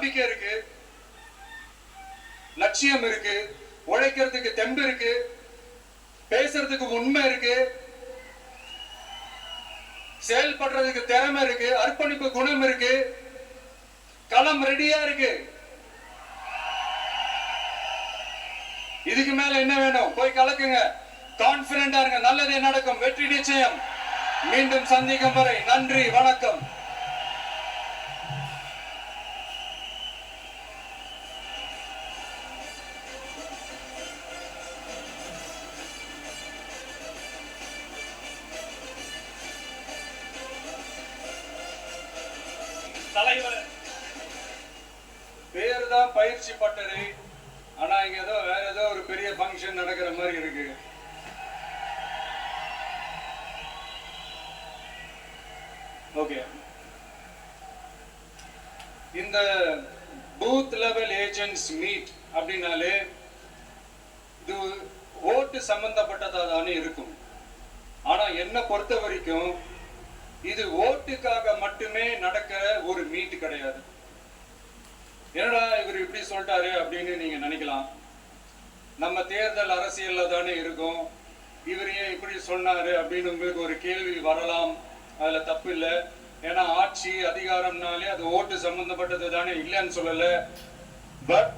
நம்பிக்கை இருக்கு, லட்சியம் இருக்கு, உழைக்கிறதுக்கு தெம்பு இருக்கு, பேசுறதுக்கு உண்மை இருக்கு, செயல்படுறதுக்கு திறமை இருக்கு, அர்ப்பணிப்பு குணம் இருக்கு, களம் ரெடியா இருக்கு. இதுக்கு மேல என்ன வேணும்? போய் கலக்குங்க, கான்பிடண்டா இருங்க, நல்லதே நடக்கும், வெற்றி நிச்சயம். மீண்டும் சந்திக்கும் வரை நன்றி, வணக்கம். தலைவர் பேரு தான் பயிற்சி பட்டறை, ஆனா இங்க ஏதோ வேற ஏதோ ஒரு பெரிய ஃபங்க்ஷன் நடக்கிற மாதிரி இருக்கு. ஓகே, இந்த பூத் லெவல் ஏஜென்ட்ஸ் மீட் அப்படின்னாலே இது ஓட்டு சம்பந்தப்பட்டதா தானே இருக்கும். ஆனா என்ன பொறுத்த வரைக்கும் இது ஓட்டுக்காக மட்டுமே நடக்கிற ஒரு மீட் கிடையாது. என்னடா இவர் இப்படி சொல்லிட்டாரு அப்படின்னு நீங்க நினைக்கலாம். நம்ம தேர்தல் அரசியல்ல தானே இருக்கும், இவர் ஏன் இப்படி சொன்னாரு அப்படின்னு உங்களுக்கு ஒரு கேள்வி வரலாம். அதுல தப்பு இல்லை. ஏன்னா ஆட்சி அதிகாரம்னாலே அது ஓட்டு சம்பந்தப்பட்டது தானே, இல்லைன்னு சொல்லல. பட்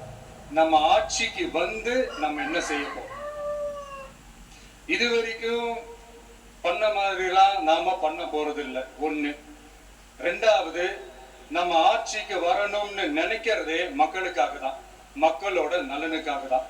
நம்ம ஆட்சிக்கு வந்து நம்ம என்ன செய்யப்போம், இது வரைக்கும் பண்ண மாதிரிலாம் நாம பண்ண போறது இல்லை. ஒண்ணு. ரெண்டாவது, நம்ம ஆட்சிக்கு வரணும்னு நினைக்கிறதே மக்களுக்காக தான், மக்களோட நலனுக்காக தான்.